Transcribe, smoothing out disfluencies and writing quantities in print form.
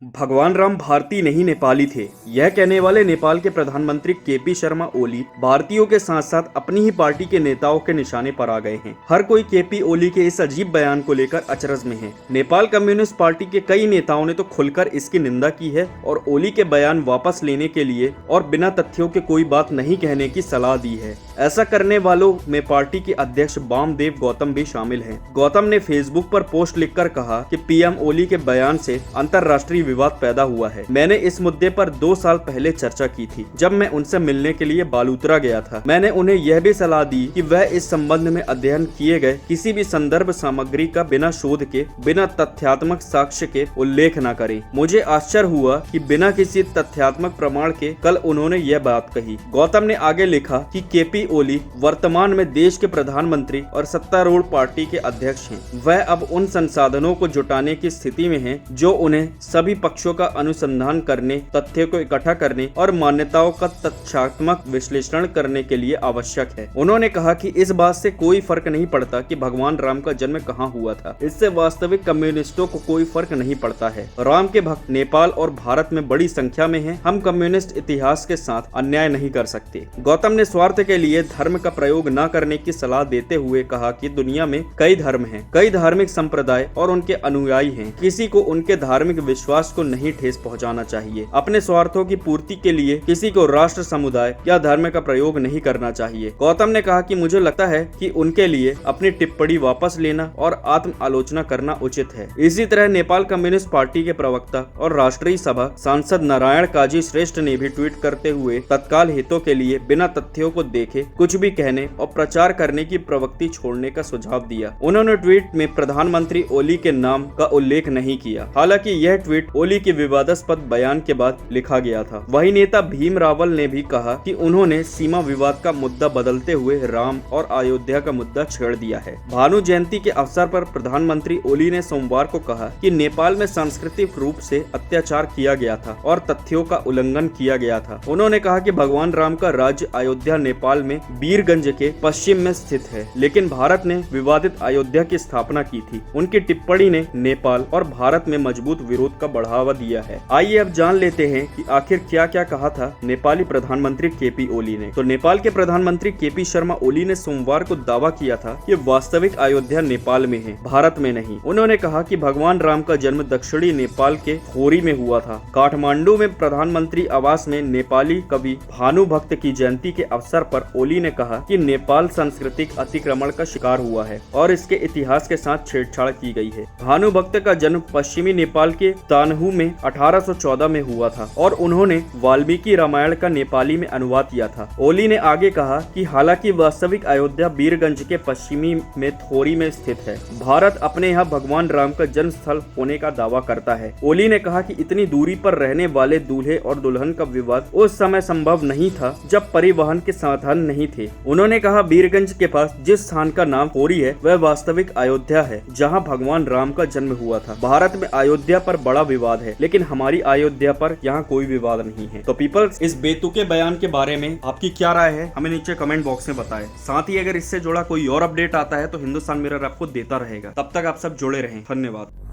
भगवान राम भारतीय नहीं नेपाली थे, यह कहने वाले नेपाल के प्रधानमंत्री केपी शर्मा ओली भारतीयों के साथ साथ अपनी ही पार्टी के नेताओं के निशाने पर आ गए हैं। हर कोई केपी ओली के इस अजीब बयान को लेकर अचरज में है। नेपाल कम्युनिस्ट पार्टी के कई नेताओं ने तो खुलकर इसकी निंदा की है और ओली के बयान वापस लेने के लिए और बिना तथ्यों के कोई बात नहीं कहने की सलाह दी है। ऐसा करने वालों में पार्टी के अध्यक्ष वामदेव गौतम भी शामिल हैं। गौतम ने फेसबुक पर पोस्ट लिखकर कहा कि पीएम ओली के बयान से अंतर्राष्ट्रीय विवाद पैदा हुआ है। मैंने इस मुद्दे पर 2 साल पहले चर्चा की थी, जब मैं उनसे मिलने के लिए बालूतरा गया था। मैंने उन्हें यह भी सलाह दी कि वह इस संबंध में अध्ययन किए गए किसी भी संदर्भ सामग्री का बिना शोध के, बिना तथ्यात्मक साक्ष्य के उल्लेख न करें। मुझे आश्चर्य हुआ कि बिना किसी तथ्यात्मक प्रमाण के कल उन्होंने यह बात कही। गौतम ने आगे लिखा कि केपी ओली वर्तमान में देश के प्रधानमंत्री और सत्तारूढ़ पार्टी के अध्यक्ष हैं। वह अब उन संसाधनों को जुटाने की स्थिति में हैं जो उन्हें सभी पक्षों का अनुसंधान करने, तथ्यों को इकट्ठा करने और मान्यताओं का तथ्यात्मक विश्लेषण करने के लिए आवश्यक है। उन्होंने कहा कि इस बात से कोई फर्क नहीं पड़ता कि भगवान राम का जन्म कहाँ हुआ था। इससे वास्तविक कम्युनिस्टों को कोई फर्क नहीं पड़ता है। राम के भक्त नेपाल और भारत में बड़ी संख्या में हैं। हम कम्युनिस्ट इतिहास के साथ अन्याय नहीं कर सकते। गौतम ने स्वार्थ के लिए धर्म का प्रयोग न करने की सलाह देते हुए कहा कि दुनिया में कई धर्म हैं, कई धार्मिक संप्रदाय और उनके अनुयायी हैं। किसी को उनके धार्मिक विश्वास को नहीं ठेस पहुंचाना चाहिए। अपने स्वार्थों की पूर्ति के लिए किसी को राष्ट्र, समुदाय या धर्म का प्रयोग नहीं करना चाहिए। गौतम ने कहा कि मुझे लगता है कि उनके लिए अपनी टिप्पणी वापस लेना और आत्म आलोचना करना उचित है। इसी तरह नेपाल कम्युनिस्ट पार्टी के प्रवक्ता और राष्ट्रीय सभा सांसद नारायण काजी श्रेष्ठ ने भी ट्वीट करते हुए तत्काल हितों के लिए बिना तथ्यों को देखे कुछ भी कहने और प्रचार करने की प्रवृत्ति छोड़ने का सुझाव दिया। उन्होंने ट्वीट में प्रधानमंत्री ओली के नाम का उल्लेख नहीं किया। हालांकि यह ट्वीट ओली के विवादास्पद बयान के बाद लिखा गया था। वही नेता भीम रावल ने भी कहा कि उन्होंने सीमा विवाद का मुद्दा बदलते हुए राम और अयोध्या का मुद्दा छेड़ दिया है। भानु जयंती के अवसर पर प्रधानमंत्री ओली ने सोमवार को कहा कि नेपाल में सांस्कृतिक रूप से अत्याचार किया गया था और तथ्यों का उल्लंघन किया गया था। उन्होंने कहा कि भगवान राम का राज्य अयोध्या नेपाल में वीरगंज के पश्चिम में स्थित है, लेकिन भारत ने विवादित अयोध्या की स्थापना की थी। उनकी टिप्पणी ने नेपाल और भारत में मजबूत विरोध का बढ़ावा दिया है। आइए अब जान लेते हैं कि आखिर क्या क्या कहा था नेपाली प्रधानमंत्री केपी ओली ने। तो नेपाल के प्रधानमंत्री केपी शर्मा ओली ने सोमवार को दावा किया था कि वास्तविक अयोध्या नेपाल में है, भारत में नहीं। उन्होंने कहा कि भगवान राम का जन्म दक्षिणी नेपाल के खोरी में हुआ था। काठमांडू में प्रधानमंत्री आवास में नेपाली कवि भानुभक्त की जयंती के अवसर पर ओली ने कहा कि नेपाल सांस्कृतिक अतिक्रमण का शिकार हुआ है और इसके इतिहास के साथ छेड़छाड़ की गई है। भानुभक्त का जन्म पश्चिमी नेपाल के तानहू में 1814 में हुआ था और उन्होंने वाल्मीकि रामायण का नेपाली में अनुवाद किया था। ओली ने आगे कहा कि हालांकि वास्तविक अयोध्या वीरगंज के पश्चिमी में थोरी में स्थित है, भारत अपने यहाँ भगवान राम का जन्म स्थल होने का दावा करता है। ओली ने कहा कि इतनी दूरी पर रहने वाले दूल्हे और दुल्हन का विवाद उस समय संभव नहीं था जब परिवहन के साधन नहीं थे। उन्होंने कहा वीरगंज के पास जिस स्थान का नाम खोरी है वह वास्तविक अयोध्या है, जहाँ भगवान राम का जन्म हुआ था। भारत में अयोध्या पर बड़ा विवाद है, लेकिन हमारी अयोध्या पर यहाँ कोई विवाद नहीं है। तो पीपल्स, इस बेतुके बयान के बारे में आपकी क्या राय है हमें नीचे कमेंट बॉक्स में बताएं। साथ ही अगर इससे जुड़ा कोई और अपडेट आता है तो हिंदुस्तान मिरर आपको देता रहेगा। तब तक आप सब जुड़े रहें। धन्यवाद।